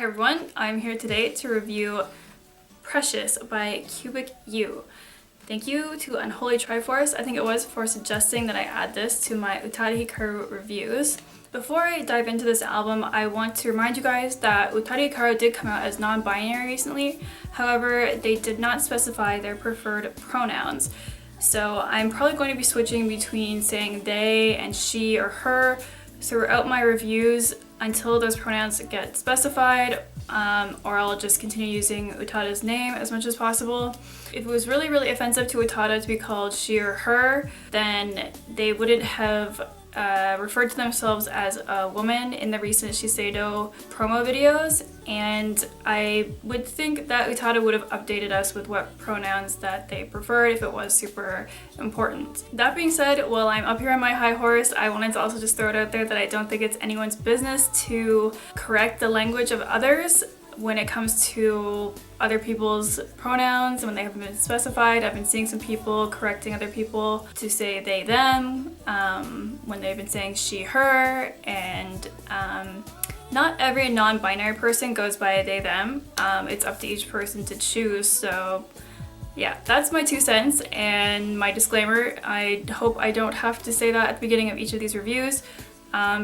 Hi everyone, I'm here today to review Precious by Cubic U. Thank you to Unholy Triforce, I think it was, for suggesting that I add this to my Utada Hikaru reviews. Before I dive into this album, I want to remind you guys that Utada Hikaru did come out as non-binary recently. However, they did not specify their preferred pronouns. So I'm probably going to be switching between saying they and she or her throughout my reviews until those pronouns get specified, or I'll just continue using Utada's name as much as possible. If it was really offensive to Utada to be called she or her, then they wouldn't have referred to themselves as a woman in the recent Shiseido promo videos, and I would think that Utada would have updated us with what pronouns that they preferred if it was super important. That being said, while I'm up here on my high horse, I wanted to also just throw it out there that I don't think it's anyone's business to correct the language of others when it comes to other people's pronouns when they haven't been specified. I've been seeing some people correcting other people to say they, them, when they've been saying she, her, and not every non-binary person goes by they, them. It's up to each person to choose, so yeah, that's my 2 cents and my disclaimer. I hope I don't have to say that at the beginning of each of these reviews,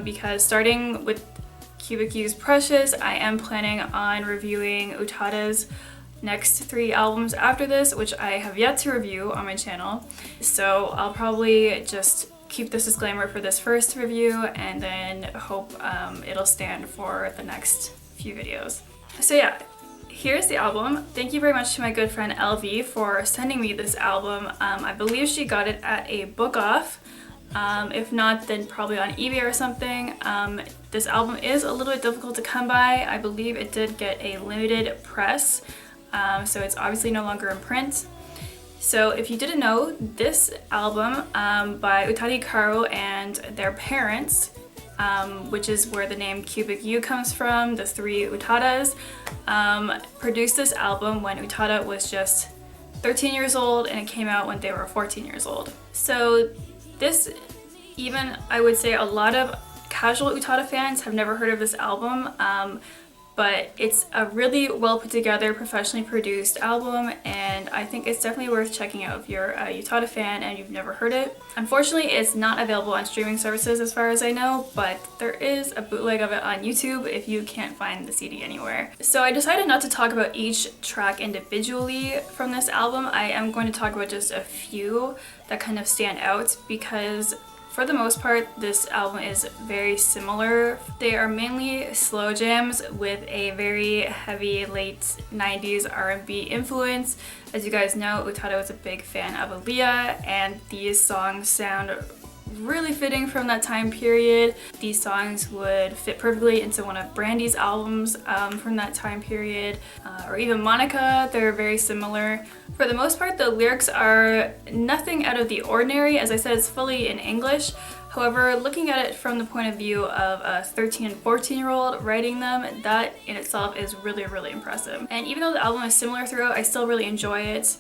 because starting with Cubic U's Precious, I am planning on reviewing Utada's next 3 albums after this, which I have yet to review on my channel. So I'll probably just keep this disclaimer for this first review and then hope it'll stand for the next few videos. So yeah, here's the album. Thank you very much to my good friend LV for sending me this album. I believe she got it at a book off. If not, then probably on eBay or something. This album is a little bit difficult to come by. I believe it did get a limited press, so it's obviously no longer in print. So if you didn't know, this album by Utada Hikaru and their parents, which is where the name Cubic U comes from, the 3 Utadas, produced this album when Utada was just 13 years old and it came out when they were 14 years old. So this, even I would say a lot of casual Utada fans have never heard of this album, but it's a really well put together, professionally produced album, and I think it's definitely worth checking out if you're a Utada fan and you've never heard it. Unfortunately, it's not available on streaming services as far as I know, but there is a bootleg of it on YouTube if you can't find the CD anywhere. So I decided not to talk about each track individually from this album. I am going to talk about just a few that kind of stand out because for the most part, this album is very similar. They are mainly slow jams with a very heavy late 90s R&B influence. As you guys know, Utada was a big fan of Aaliyah, and these songs sound really fitting from that time period. These songs would fit perfectly into one of Brandy's albums from that time period, or even Monica. They're very similar. For the most part, the lyrics are nothing out of the ordinary. As I said, it's fully in English. However, looking at it from the point of view of a 13 and 14-year-old writing them, that in itself is really impressive. And even though the album is similar throughout, I still really enjoy it.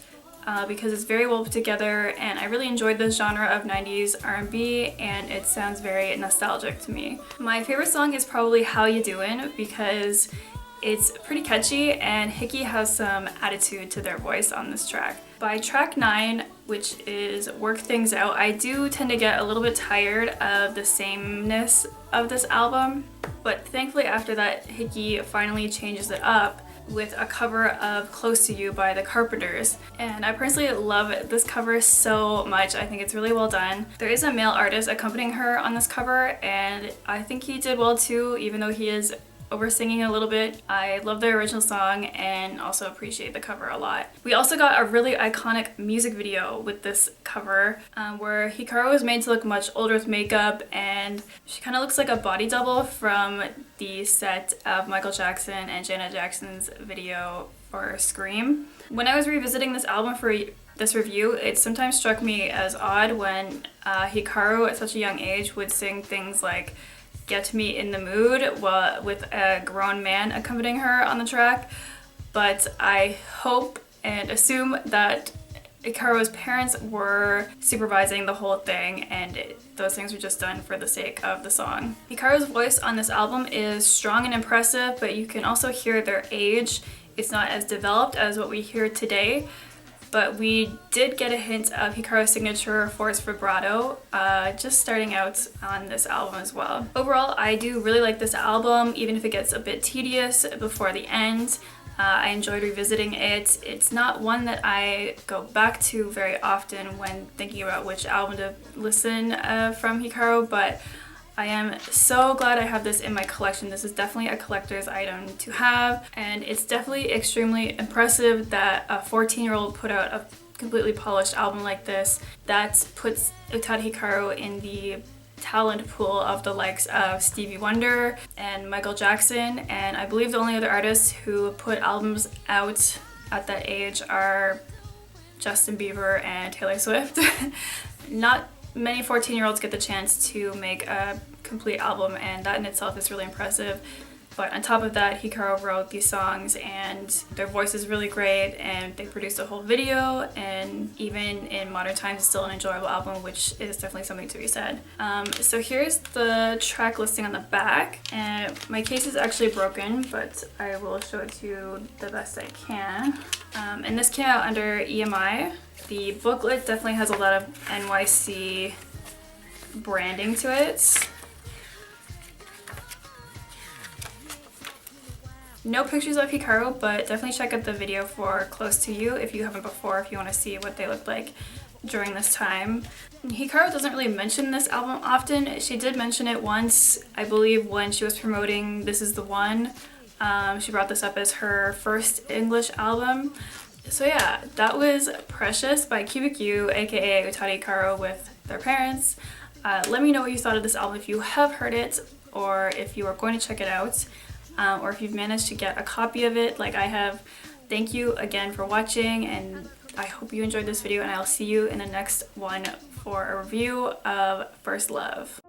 Because it's very well put together, and I really enjoyed this genre of 90s R&B, and it sounds very nostalgic to me. My favorite song is probably How You Doin', because it's pretty catchy and Hickey has some attitude to their voice on this track. By track 9, which is Work Things Out, I do tend to get a little bit tired of the sameness of this album, but thankfully after that Hickey finally changes it up with a cover of Close to You by the Carpenters. And I personally love this cover so much. I think it's really well done. There is a male artist accompanying her on this cover, and I think he did well too, even though he is over singing a little bit. I love the original song and also appreciate the cover a lot. We also got a really iconic music video with this cover where Hikaru is made to look much older with makeup, and she kind of looks like a body double from the set of Michael Jackson and Janet Jackson's video for Scream. When I was revisiting this album for this review, it sometimes struck me as odd when Hikaru at such a young age would sing things like Get Me in the Mood with a grown man accompanying her on the track, but I hope and assume that Hikaru's parents were supervising the whole thing, and those things were just done for the sake of the song. Hikaru's voice on this album is strong and impressive, but you can also hear their age. It's not as developed as what we hear today, but we did get a hint of Hikaru's signature forced vibrato just starting out on this album as well. Overall, I do really like this album, even if it gets a bit tedious before the end. I enjoyed revisiting it. It's not one that I go back to very often when thinking about which album to listen from Hikaru, but I am so glad I have this in my collection. This is definitely a collector's item to have, and it's definitely extremely impressive that a 14-year-old put out a completely polished album like this. That puts Utada Hikaru in the talent pool of the likes of Stevie Wonder and Michael Jackson, and I believe the only other artists who put albums out at that age are Justin Bieber and Taylor Swift. Not many 14-year-olds get the chance to make a complete album, and that in itself is really impressive. But on top of that, Hikaru wrote these songs, and their voice is really great, and they produced a whole video, and even in modern times, it's still an enjoyable album, which is definitely something to be said. So here's the track listing on the back, and my case is actually broken, but I will show it to you the best I can. And this came out under EMI. The booklet definitely has a lot of NYC branding to it. No pictures of Hikaru, but definitely check out the video for Close to You if you haven't before, if you want to see what they looked like during this time. Hikaru doesn't really mention this album often. She did mention it once, I believe, when she was promoting This Is the One. She brought this up as her first English album. So yeah, that was Precious by Cubic U, aka Utada Hikaru with their parents. Let me know what you thought of this album if you have heard it, or if you are going to check it out. Or if you've managed to get a copy of it like I have. Thank you again for watching, and I hope you enjoyed this video, and I'll see you in the next one for a review of First Love.